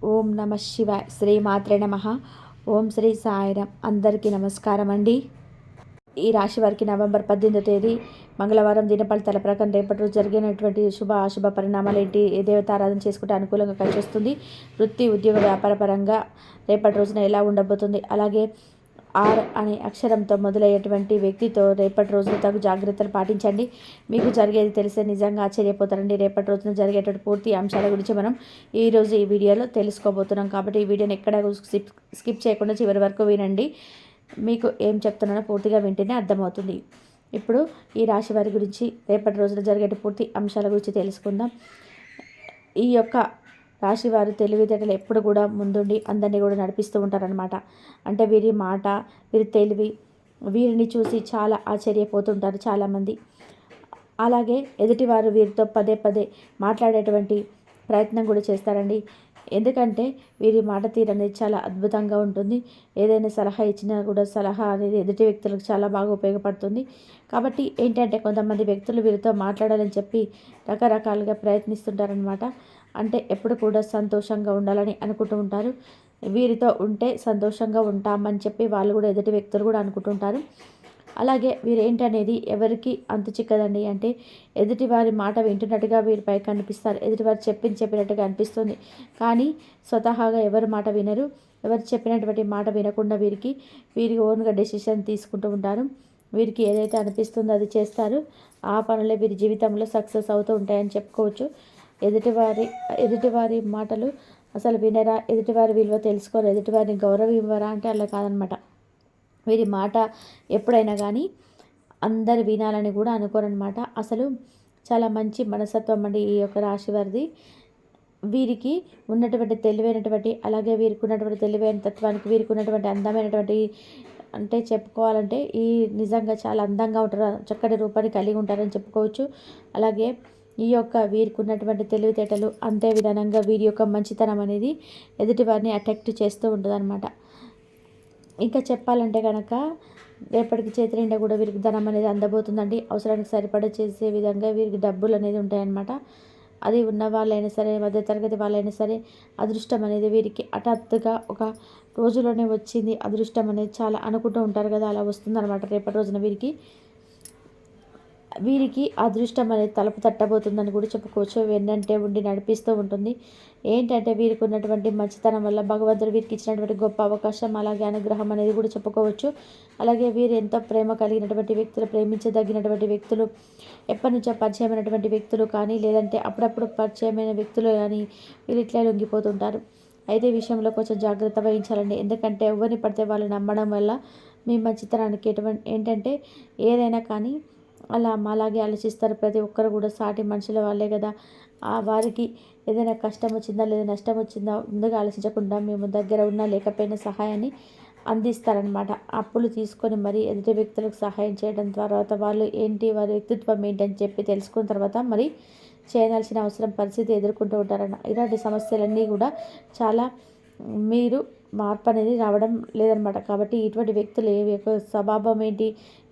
ఓం నమ శివాయ. శ్రీ మాత్రే నమ. ఓం శ్రీ సాయిరామ్. అందరికీ నమస్కారం అండి. ఈ రాశి వారికి నవంబర్ 18వ తేదీ మంగళవారం దినఫలితాల ప్రకారం రేపటి రోజు జరిగినటువంటి శుభ అశుభ పరిణామాలు ఏంటి, ఏ దేవతారాధన చేసుకుంటే అనుకూలంగా కలిసి వస్తుంది, వృత్తి ఉద్యోగ వ్యాపార పరంగా రేపటి రోజున ఎలా ఉండబోతుంది, అలాగే ఆర్ అనే అక్షరంతో మొదలయ్యేటువంటి వ్యక్తితో రేపటి రోజున తగు జాగ్రత్తలు పాటించండి. మీకు జరిగేది తెలిసే నిజంగా ఆశ్చర్యపోతారండి. రేపటి రోజున జరిగేటువంటి పూర్తి అంశాల గురించి మనం ఈరోజు ఈ వీడియోలో తెలుసుకోబోతున్నాం. కాబట్టి ఈ వీడియోని ఎక్కడ స్కిప్ చేయకుండా చివరి వరకు వినండి. మీకు ఏం చెప్తున్నానో పూర్తిగా వింటేనే అర్థమవుతుంది. ఇప్పుడు ఈ రాశి వారి గురించి రేపటి రోజున జరిగే పూర్తి అంశాల గురించి తెలుసుకుందాం. ఈ యొక్క రాశివారు తెలివితేటలు ఎప్పుడు కూడా ముందుండి అందరినీ కూడా నడిపిస్తూ ఉంటారనమాట. అంటే వీరి మాట, వీరి తెలివి, వీరిని చూసి చాలా ఆశ్చర్యపోతుంటారు చాలామంది. అలాగే ఎదుటివారు వీరితో పదే పదే మాట్లాడేటువంటి ప్రయత్నం కూడా చేస్తారండి. ఎందుకంటే వీరి మాట తీరు అనేది చాలా అద్భుతంగా ఉంటుంది. ఏదైనా సలహా ఇచ్చినా కూడా సలహా అనేది ఎదుటి వ్యక్తులకు చాలా బాగా ఉపయోగపడుతుంది. కాబట్టి ఏంటంటే కొంతమంది వ్యక్తులు వీరితో మాట్లాడాలని చెప్పి రకరకాలుగా ప్రయత్నిస్తుంటారనమాట. అంటే ఎప్పుడు కూడా సంతోషంగా ఉండాలని అనుకుంటూ ఉంటారు. వీరితో ఉంటే సంతోషంగా ఉంటామని చెప్పి వాళ్ళు కూడా ఎదుటి వ్యక్తులు కూడా అనుకుంటుంటారు. అలాగే వీరేంటనేది ఎవరికి అంతు చిక్కదండి. అంటే ఎదుటివారి మాట వింటున్నట్టుగా వీరిపై కనిపిస్తారు. ఎదుటివారు చెప్పినట్టుగా అనిపిస్తుంది. కానీ స్వతహాగా ఎవరి మాట వినరు. ఎవరు చెప్పినటువంటి మాట వినకుండా వీరి ఓన్గా డెసిషన్ తీసుకుంటూ ఉంటారు. వీరికి ఏదైతే అనిపిస్తుందో అది చేస్తారు. ఆ పనులే వీరి జీవితంలో సక్సెస్ అవుతూ ఉంటాయని చెప్పుకోవచ్చు. ఎదుటివారి మాటలు అసలు వినరా, ఎదుటివారి విలువ తెలుసుకోరు, ఎదుటివారిని గౌరవం ఇవ్వరా అంటే అలా కాదనమాట. వీరి మాట ఎప్పుడైనా కానీ అందరు వినాలని కూడా అనుకోరనమాట. అసలు చాలా మంచి మనస్తత్వం అండి ఈ యొక్క రాశి వారిది. వీరికి ఉన్నటువంటి తెలివైనటువంటి, అలాగే వీరికి ఉన్నటువంటి తెలివైన తత్వానికి వీరికి ఉన్నటువంటి అందమైనటువంటి, అంటే చెప్పుకోవాలంటే ఈ నిజంగా చాలా అందంగా ఉంటారు, చక్కటి రూపాన్ని కలిగి ఉంటారని చెప్పుకోవచ్చు. అలాగే ఈ యొక్క వీరికి ఉన్నటువంటి తెలివితేటలు అంతే విధానంగా వీరి యొక్క మంచితనం అనేది ఎదుటివారిని అట్రాక్ట్ చేస్తూ ఉంటుంది అనమాట. ఇంకా చెప్పాలంటే కనుక రేపటికి చేతి నిండా కూడా వీరికి ధనం అనేది అందబోతుందండి. అవసరానికి సరిపడా చేసే విధంగా వీరికి డబ్బులు అనేది ఉంటాయన్నమాట. అది ఉన్న వాళ్ళైనా సరే, మధ్యతరగతి వాళ్ళైనా సరే, అదృష్టం అనేది వీరికి హఠాత్తుగా ఒక రోజులోనే వచ్చింది. అదృష్టం అనేది చాలా అనుకుంటూ ఉంటారు కదా, అలా వస్తుందన్నమాట రేపటి రోజున వీరికి అదృష్టం అనేది తలుపు తట్టబోతుందని కూడా చెప్పుకోవచ్చు. వెన్నంటే ఉండి నడిపిస్తూ ఉంటుంది. ఏంటంటే వీరికి ఉన్నటువంటి మంచితనం వల్ల భగవంతుడు వీరికి ఇచ్చినటువంటి గొప్ప అవకాశం, అలాగే అనుగ్రహం అనేది కూడా చెప్పుకోవచ్చు. అలాగే వీరు ఎంతో ప్రేమ కలిగినటువంటి వ్యక్తులు, ప్రేమించదగినటువంటి వ్యక్తులు, ఎప్పటి నుంచో పరిచయమైనటువంటి వ్యక్తులు కానీ, లేదంటే అప్పుడప్పుడు పరిచయమైన వ్యక్తులు కానీ వీళ్ళు ఇట్లా లొంగిపోతుంటారు. అయితే ఈ విషయంలో కొంచెం జాగ్రత్త వహించాలండి. ఎందుకంటే ఎవరిని పడితే వాళ్ళు నమ్మడం వల్ల మీ మంచితనానికి ఏంటంటే ఏదైనా కానీ అలా అలాగే ఆలోచిస్తారు. ప్రతి ఒక్కరు కూడా సాటి మనుషుల వాళ్ళే కదా. వారికి ఏదైనా కష్టం వచ్చిందా లేదా నష్టం వచ్చిందా ముందుగా ఆలోచించకుండా మేము దగ్గర ఉన్నా లేకపోయినా సహాయాన్ని అందిస్తారనమాట. అప్పులు తీసుకొని మరి ఎదుటి వ్యక్తులకు సహాయం చేయడం తర్వాత వాళ్ళు ఏంటి, వారి వ్యక్తిత్వం ఏంటని చెప్పి తెలుసుకున్న తర్వాత మరి చేయాల్సిన అవసరం పరిస్థితి ఎదుర్కొంటూ ఉంటారన్న. ఇలాంటి సమస్యలన్నీ కూడా చాలా మీరు మార్పు అనేది రావడం లేదనమాట. కాబట్టి ఇటువంటి వ్యక్తులు ఏ యొక్క స్వభావం ఏంటి,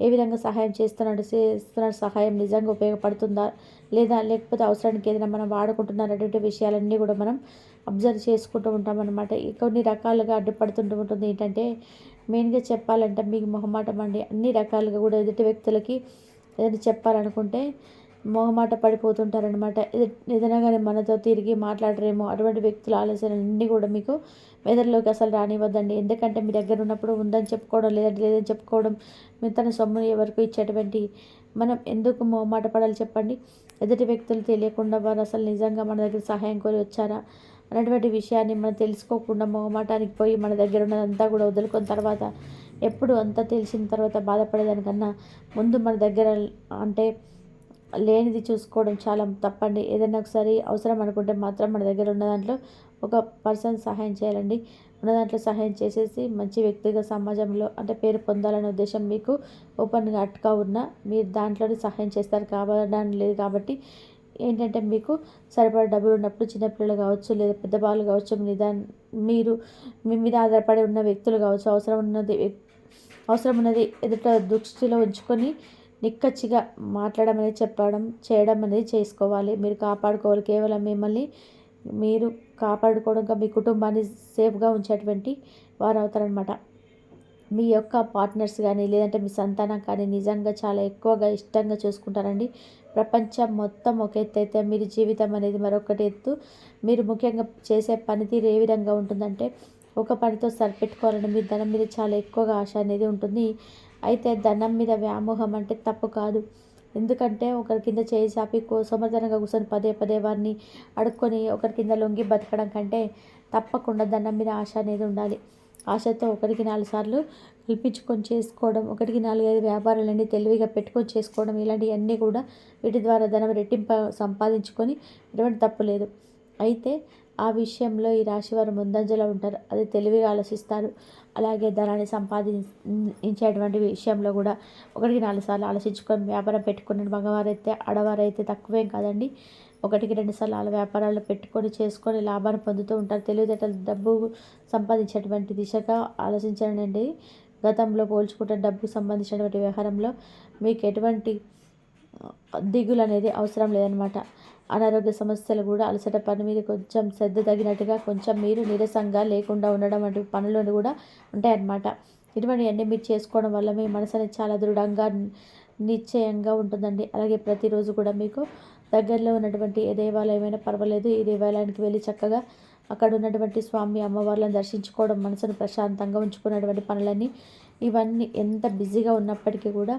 ఏ విధంగా సహాయం చేస్తున్న సహాయం నిజంగా ఉపయోగపడుతుందా లేదా, లేకపోతే అవసరానికి ఏదైనా మనం వాడుకుంటున్నారనేటువంటి విషయాలన్నీ కూడా మనం అబ్జర్వ్ చేసుకుంటూ ఉంటామన్నమాట. కొన్ని రకాలుగా అడ్డుపడుతుంటూ ఉంటుంది. ఏంటంటే మెయిన్గా చెప్పాలంటే మీకు మొహమాటం అండి. అన్ని రకాలుగా కూడా ఎదుటి వ్యక్తులకి ఏదైనా చెప్పాలనుకుంటే మొహమాట పడిపోతుంటారనమాట. ఏదైనా కానీ మనతో తిరిగి మాట్లాడరేమో అటువంటి వ్యక్తుల ఆలోచనలన్నీ కూడా మీకు మెదడులోకి అసలు రానివ్వద్దండి. ఎందుకంటే మీ దగ్గర ఉన్నప్పుడు ఉందని చెప్పుకోవడం, లేదని చెప్పుకోవడం, తన సొమ్ముని ఎవరికి ఇచ్చేటువంటి మనం ఎందుకు మొహమాట పడాలి చెప్పండి. ఎదుటి వ్యక్తులు తెలియకుండా వారు అసలు నిజంగా మన దగ్గర సహాయం కోరి వచ్చారా అనేటువంటి విషయాన్ని మనం తెలుసుకోకుండా మొహమాటానికి పోయి మన దగ్గర ఉన్నదంతా కూడా వదులుకున్న తర్వాత ఎప్పుడు అంతా తెలిసిన తర్వాత బాధపడేదానికన్నా ముందు మన దగ్గర అంటే లేనిది చూసుకోవడం చాలా తప్పండి. ఏదైనా ఒకసారి అవసరం అనుకుంటే మాత్రం మన దగ్గర ఉన్న దాంట్లో ఒక పర్సన్ సహాయం చేయాలండి. ఉన్న దాంట్లో సహాయం చేసేసి మంచి వ్యక్తిగా సమాజంలో అంటే పేరు పొందాలనే ఉద్దేశం మీకు ఓపెన్గా అట్టుగా ఉన్న మీరు దాంట్లోనే సహాయం చేస్తారు కావడం లేదు. కాబట్టి ఏంటంటే మీకు సరిపడా డబ్బులు ఉన్నప్పుడు చిన్నపిల్లలు కావచ్చు, లేదా పెద్దవాళ్ళు కావచ్చు, మీరు మీ మీద ఆధారపడి ఉన్న వ్యక్తులు కావచ్చు, అవసరం ఉన్నది ఎదుట దృష్టిలో ఉంచుకొని నిక్కచ్చిగా మాట్లాడడం అనేది చెప్పడం చేయడం అనేది చేసుకోవాలి. మీరు కాపాడుకోవాలి. కేవలం మిమ్మల్ని మీరు కాపాడుకోవడంగా మీ కుటుంబాన్ని సేఫ్గా ఉంచేటువంటి వారు అవుతారనమాట. మీ యొక్క పార్ట్నర్స్ కానీ లేదంటే మీ సంతానం కానీ నిజంగా చాలా ఎక్కువగా ఇష్టంగా చూసుకుంటారండి. ప్రపంచం మొత్తం ఒక ఎత్తు అయితే మీరు జీవితం అనేది మరొకటి ఎత్తు. మీరు ముఖ్యంగా చేసే పనితీరు ఏ విధంగా ఉంటుందంటే ఒక పనితో సరిపెట్టుకోవాలని మీ ధనం మీద చాలా ఎక్కువగా ఆశ అనేది ఉంటుంది. అయితే ధనం మీద వ్యామోహం అంటే తప్పు కాదు. ఎందుకంటే ఒకరి కింద చేయి చాపి సోమరితనంగా కూర్చొని పదే పదే వారిని అడుక్కొని ఒకరి కింద లొంగి బతకడం కంటే తప్పకుండా ధనం మీద ఆశ అనేది ఉండాలి. ఆశతో ఒకటికి 4 సార్లు కల్పించుకొని చేసుకోవడం, ఒకటికి 4, 5 వ్యాపారాలన్నీ తెలివిగా పెట్టుకొని చేసుకోవడం, ఇలాంటివన్నీ కూడా వీటి ద్వారా ధనం సంపాదించుకొని ఎటువంటి తప్పు లేదు. అయితే ఆ విషయంలో ఈ రాశివారు ముందంజలో ఉంటారు. అది తెలివిగా ఆలోచిస్తారు. అలాగే ధనాన్ని సంపాదించేటువంటి విషయంలో కూడా ఒకటికి 4 సార్లు ఆలోచించుకొని వ్యాపారం పెట్టుకున్న మగవారైతే ఆడవారైతే తక్కువేం కాదండి. ఒకటికి 2 సార్లు ఆళ్ళ వ్యాపారాలు పెట్టుకొని చేసుకొని లాభాన్ని పొందుతూ ఉంటారు. తెలివితేటలు డబ్బు సంపాదించేటువంటి దిశగా ఆలోచించండి. గతంలో పోల్చుకుంటే డబ్బుకు సంబంధించినటువంటి వ్యవహారంలో మీకు ఎటువంటి దిగులు అనేది అవసరం లేదనమాట. అనారోగ్య సమస్యలు కూడా అలసట పని మీద కొంచెం శ్రద్ధ తగినట్టుగా కొంచెం మీరు నీరసంగా లేకుండా ఉండడం వంటి పనులు కూడా ఉంటాయన్నమాట. ఇటువంటివన్నీ మీరు చేసుకోవడం వల్ల మీ మనసు అనేది చాలా దృఢంగా నిశ్చయంగా ఉంటుందండి. అలాగే ప్రతిరోజు కూడా మీకు దగ్గరలో ఉన్నటువంటి ఏ దేవాలయమైనా పర్వాలేదు, ఈ దేవాలయానికి వెళ్ళి చక్కగా అక్కడ ఉన్నటువంటి స్వామి అమ్మవార్లను దర్శించుకోవడం, మనసును ప్రశాంతంగా ఉంచుకున్నటువంటి పనులన్నీ ఇవన్నీ ఎంత బిజీగా ఉన్నప్పటికీ కూడా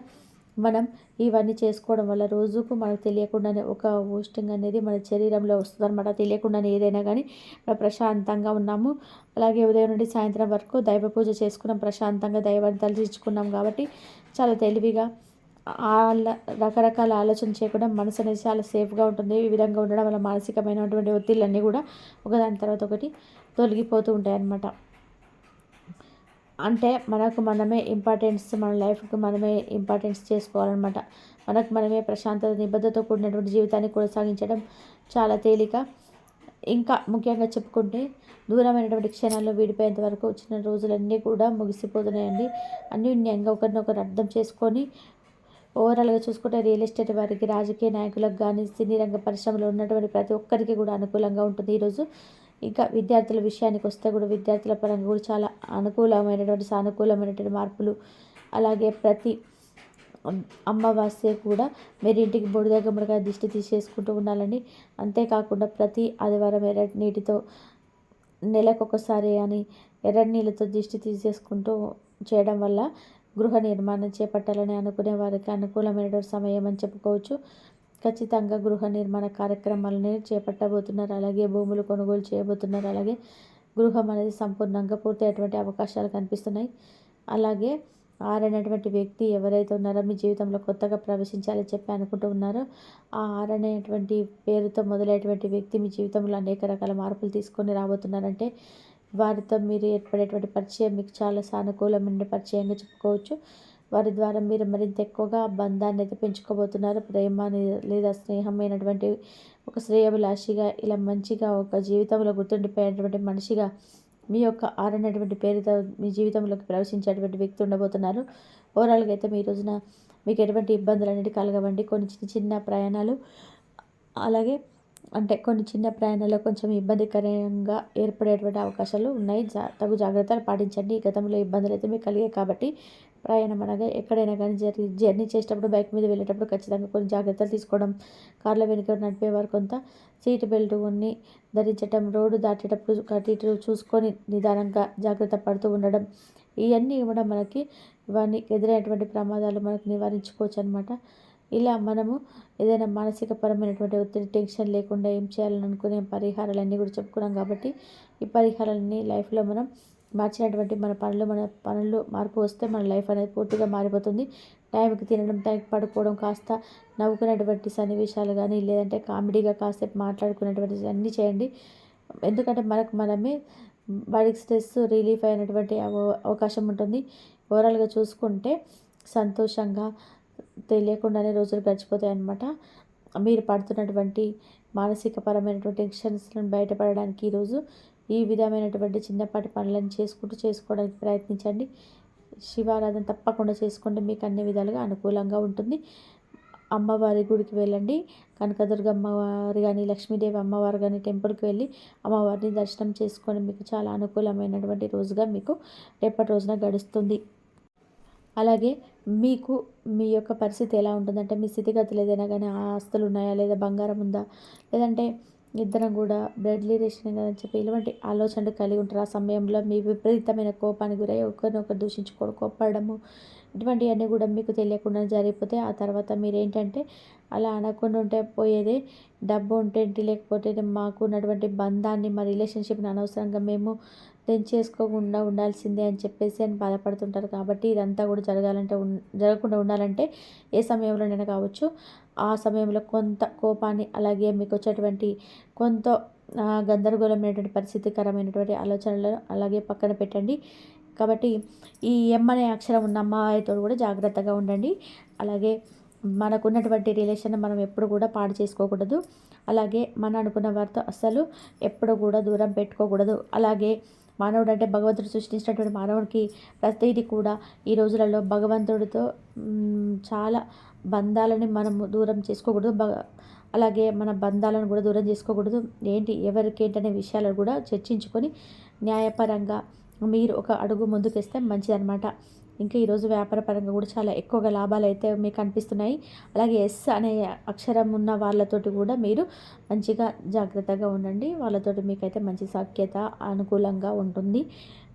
మనం ఇవన్నీ చేసుకోవడం వల్ల రోజుకు మనకు తెలియకుండానే ఒక బూస్టింగ్ అనేది మన శరీరంలో వస్తుందన్నమాట. తెలియకుండానే ఏదైనా కానీ మనం ప్రశాంతంగా ఉన్నాము. అలాగే ఉదయం నుండి సాయంత్రం వరకు దైవ పూజ చేసుకున్నాం, ప్రశాంతంగా దైవాన్ని తలచించుకున్నాం కాబట్టి చాలా తెలివిగా రకరకాల ఆలోచన చేయకుండా మనసు అనేది చాలా సేఫ్గా ఉంటుంది. ఈ విధంగా ఉండడం వల్ల మానసికమైనటువంటి ఒత్తిళ్ళన్నీ కూడా ఒకదాని తర్వాత ఒకటి తొలగిపోతూ ఉంటాయన్నమాట. అంటే మనకు మనమే ఇంపార్టెన్స్, మన లైఫ్కి మనమే ఇంపార్టెన్స్ చేసుకోవాలన్నమాట. మనకు మనమే ప్రశాంతత నిబద్ధతతో కూడినటువంటి జీవితాన్ని కొనసాగించడం చాలా తేలిక. ఇంకా ముఖ్యంగా చెప్పుకుంటే దూరమైనటువంటి క్షణాల్లో విడిపోయేంత వరకు వచ్చిన రోజులన్నీ కూడా ముగిసిపోతున్నాయండి. అన్యోన్యంగా ఒకరినొకరు అర్థం చేసుకొని ఓవరాల్గా చూసుకుంటే రియల్ ఎస్టేట్ వారికి, రాజకీయ నాయకులకు కానీ, సినీ రంగ పరిశ్రమలో ఉన్నటువంటి ప్రతి ఒక్కరికి కూడా అనుకూలంగా ఉంటుంది ఈరోజు. ఇంకా విద్యార్థుల విషయానికి వస్తే కూడా విద్యార్థుల పరంగా కూడా చాలా అనుకూలమైనటువంటి సానుకూలమైనటువంటి మార్పులు. అలాగే ప్రతి అమావాస్య కూడా మీరు ఇంటికి బొడిద గుమ్మడికాయ దిష్టి తీసేసుకుంటూ ఉండాలండి. అంతేకాకుండా ప్రతి ఆదివారం ఎర్రటి నీటితో నెలకొకసారి అని ఎర్రటి నీళ్ళతో దిష్టి తీసేసుకుంటూ చేయడం వల్ల గృహ నిర్మాణం చేపట్టాలని అనుకునే వారికి అనుకూలమైనటువంటి సమయం అని చెప్పుకోవచ్చు. ఖచ్చితంగా గృహ నిర్మాణ కార్యక్రమాలని చేపట్టబోతున్నారు. అలాగే భూములు కొనుగోలు చేయబోతున్నారు. అలాగే గృహం అనేది సంపూర్ణంగా పూర్తయ్యేటువంటి అవకాశాలు కనిపిస్తున్నాయి. అలాగే ఆరనేటువంటి వ్యక్తి ఎవరైతే ఉన్నారో మీ జీవితంలో కొత్తగా ప్రవేశించాలని చెప్పి అనుకుంటూ ఉన్నారో ఆ ఆరనేటువంటి పేరుతో మొదలయ్యేటువంటి వ్యక్తి మీ జీవితంలో అనేక రకాల మార్పులు తీసుకొని రాబోతున్నారంటే వారితో మీరు ఏర్పడేటువంటి పరిచయం మీకు చాలా సానుకూలమైన పరిచయంగా చెప్పుకోవచ్చు. వారి ద్వారా మీరు మరింత ఎక్కువగా బంధాన్ని అయితే పెంచుకోబోతున్నారు. ప్రేమ లేదా స్నేహమైనటువంటి ఒక శ్రేయోభిలాషిగా ఇలా మంచిగా ఒక జీవితంలో గుర్తుండిపోయేటువంటి మనిషిగా మీ యొక్క ఆరనేటువంటి పేరుతో మీ జీవితంలోకి ప్రవేశించేటువంటి వ్యక్తి ఉండబోతున్నారు. ఓవరాల్గా అయితే మీ రోజున మీకు ఎటువంటి ఇబ్బందులు అనేవి కలగవండి. కొన్ని చిన్న చిన్న ప్రయాణాలు అలాగే అంటే కొన్ని చిన్న ప్రయాణాల్లో కొంచెం ఇబ్బందికరంగా ఏర్పడేటువంటి అవకాశాలు ఉన్నాయి. తగు జాగ్రత్తలు పాటించండి. ఈ గతంలో ఇబ్బందులు అయితే మీకు కలిగాయి కాబట్టి ప్రయాణం అనగా ఎక్కడైనా కానీ జర్నీ చేసేటప్పుడు బైక్ మీద వెళ్ళేటప్పుడు ఖచ్చితంగా కొన్ని జాగ్రత్తలు తీసుకోవడం, కార్ల వెనుక నడిపేవారు కొంత సీట్ బెల్ట్ కొన్ని ధరించటం, రోడ్డు దాటేటప్పుడు అటు ఇటు చూసుకొని నిదానంగా జాగ్రత్త పడుతూ ఉండడం, ఇవన్నీ కూడా మనకి ఇవన్నీ ఎదురైనటువంటి ప్రమాదాలు మనకు నివారించుకోవచ్చు అనమాట. ఇలా మనము ఏదైనా మానసిక పరమైనటువంటి ఒత్తిడి, టెన్షన్ లేకుండా ఏం చేయాలని అనుకునే పరిహారాలన్నీ కూడా చెప్పుకున్నాం కాబట్టి ఈ పరిహారాలన్నీ లైఫ్లో మనం మార్చినటువంటి మన పనులు మార్పు వస్తే మన లైఫ్ అనేది పూర్తిగా మారిపోతుంది. టైంకి తినడం, టైంకి పడుకోవడం, కాస్త నవ్వుకునేటువంటి సన్నివేశాలు కానీ లేదంటే కామెడీగా కాసేపు మాట్లాడుకునేటువంటి అన్నీ చేయండి. ఎందుకంటే మనకు మనమే బాడీకి స్ట్రెస్ రిలీఫ్ అయినటువంటి అవకాశం ఉంటుంది. ఓవరాల్గా చూసుకుంటే సంతోషంగా తెలియకుండానే రోజులు గడిచిపోతాయి అన్నమాట. మీరు పడుతున్నటువంటి మానసిక పరమైనటువంటి టెన్షన్స్‌ను బయటపడడానికి ఈరోజు ఈ విధమైనటువంటి చిన్నపాటి పనులను చేసుకోవడానికి ప్రయత్నించండి. శివారాధన తప్పకుండా చేసుకోండి. మీకు అన్ని విధాలుగా అనుకూలంగా ఉంటుంది. అమ్మవారి గుడికి వెళ్ళండి. కనకదుర్గ అమ్మవారు కానీ, లక్ష్మీదేవి అమ్మవారు కానీ టెంపుల్కి వెళ్ళి అమ్మవారిని దర్శనం చేసుకొని మీకు చాలా అనుకూలమైనటువంటి రోజుగా మీకు రేపటి రోజున గడుస్తుంది. అలాగే మీకు మీ యొక్క పరిస్థితి ఎలా ఉంటుందంటే, మీ స్థితిగతులు ఏదైనా కానీ ఆస్తులు ఉన్నాయా, లేదా బంగారం ఉందా, లేదంటే ఇద్దరం కూడా బ్లడ్ రిలేషన్ కదని చెప్పి ఇలాంటి ఆలోచనలు కలిగి ఉంటారు. ఆ సమయంలో మీ విపరీతమైన కోపానికి గురై ఒకరినొకరు దూషించుకోవడం, కోప్పడము, ఇటువంటివన్నీ కూడా మీకు తెలియకుండా జరిగిపోతే ఆ తర్వాత మీరేంటంటే అలా అనకుండా ఉంటే పోయేదే. డబ్బు ఉంటే ఏంటి, లేకపోతే మాకు ఉన్నటువంటి బంధాన్ని, మా రిలేషన్షిప్ని అనవసరంగా మేము తెంచేసుకోకుండా ఉండాల్సిందే అని చెప్పేసి అని బాధపడుతుంటారు. కాబట్టి ఇదంతా కూడా జరగకుండా ఉండాలంటే ఏ సమయంలోనైనా కావచ్చు, ఆ సమయంలో కొంత కోపాన్ని, అలాగే మీకు వచ్చేటువంటి కొంత గందరగోళమైనటువంటి పరిస్థితికరమైనటువంటి ఆలోచనలను అలాగే పక్కన పెట్టండి. కాబట్టి ఈ ఎం అనే అక్షరం ఉన్న అమ్మాయితో కూడా జాగ్రత్తగా ఉండండి. అలాగే మనకున్నటువంటి రిలేషన్ మనం ఎప్పుడు కూడా పాడు చేసుకోకూడదు. అలాగే మన అనుకున్న వారితో అస్సలు ఎప్పుడు కూడా దూరం పెట్టుకోకూడదు. అలాగే మానవుడు అంటే భగవంతుడు సృష్టించినటువంటి మానవుడికి ప్రతిదీ కూడా ఈ రోజులలో భగవంతుడితో చాలా బంధాలని మనము దూరం చేసుకోకూడదు. అలాగే మన బంధాలను కూడా దూరం చేసుకోకూడదు. ఎవరికి ఏంటనే విషయాలను కూడా చర్చించుకొని న్యాయపరంగా మీరు ఒక అడుగు ముందుకేస్తే మంచిదన్నమాట. ఇంకా ఈరోజు వ్యాపార పరంగా కూడా చాలా ఎక్కువగా లాభాలు అయితే మీకు కనిపిస్తున్నాయి. అలాగే ఎస్ అనే అక్షరం ఉన్న వాళ్ళతోటి కూడా మీరు మంచిగా జాగ్రత్తగా ఉండండి. వాళ్ళతోటి మీకైతే మంచి సఖ్యత అనుకూలంగా ఉంటుంది.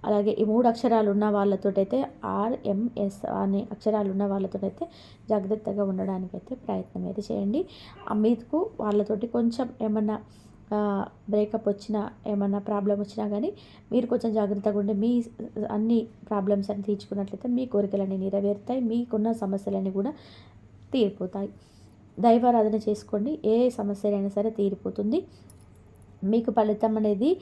అలాగే ఈ 3 అక్షరాలు ఉన్న వాళ్ళతోటైతే ఆర్ఎంఎస్ అనే అక్షరాలు ఉన్న వాళ్ళతోటైతే జాగ్రత్తగా ఉండడానికైతే ప్రయత్నం అయితే చేయండి. మీకు వాళ్ళతోటి కొంచెం ఏమన్నా బ్రేకప్ వచ్చినా, ఏమన్నా ప్రాబ్లం వచ్చినా కానీ మీరు కొంచెం జాగ్రత్తగా ఉండి మీ అన్ని ప్రాబ్లమ్స్ అన్ని తీర్చుకున్నట్లయితే మీ కోరికలన్నీ నెరవేరుతాయి. మీకున్న సమస్యలన్నీ కూడా తీరిపోతాయి. దైవారాధన చేసుకోండి. ఏ సమస్యలైనా సరే తీరిపోతుంది. మీకు ఫలితం అనేది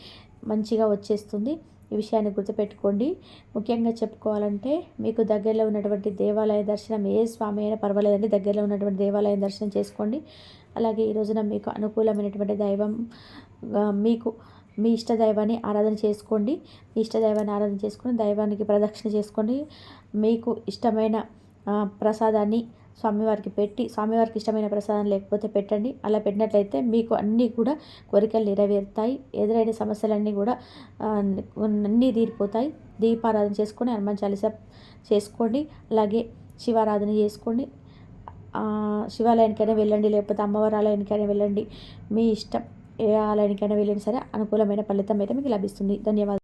మంచిగా వచ్చేస్తుంది. ఈ విషయాన్ని గుర్తుపెట్టుకోండి. ముఖ్యంగా చెప్పుకోవాలంటే మీకు దగ్గరలో ఉన్నటువంటి దేవాలయ దర్శనం, ఏ స్వామి అయినా పర్వాలేదండి, దగ్గరలో ఉన్నటువంటి దేవాలయం దర్శనం చేసుకోండి. అలాగే ఈ రోజున మీకు అనుకూలమైనటువంటి దైవం మీకు మీ ఇష్ట దైవాన్ని ఆరాధన చేసుకోండి. మీ ఇష్ట దైవాన్ని ఆరాధన చేసుకొని దైవానికి ప్రదక్షిణ చేసుకోండి. మీకు ఇష్టమైన ప్రసాదాన్ని స్వామివారికి పెట్టి, స్వామివారికి ఇష్టమైన ప్రసాదం లేకపోతే పెట్టండి. అలా పెట్టినట్లయితే మీకు అన్నీ కూడా కోరికలు నెరవేరుతాయి. ఎదురైన సమస్యలన్నీ కూడా అన్నీ తీరిపోతాయి. దీపారాధన చేసుకొని హనుమాన్ చాలీసా చేసుకోండి. అలాగే శివారాధన చేసుకోండి. శివాలయానికైనా వెళ్ళండి, లేకపోతే అమ్మవారి ఆలయానికైనా వెళ్ళండి. మీ ఇష్టం, ఏ ఆలయానికైనా వెళ్ళినా సరే అనుకూలమైన ఫలితం అయితే మీకు లభిస్తుంది. ధన్యవాదాలు.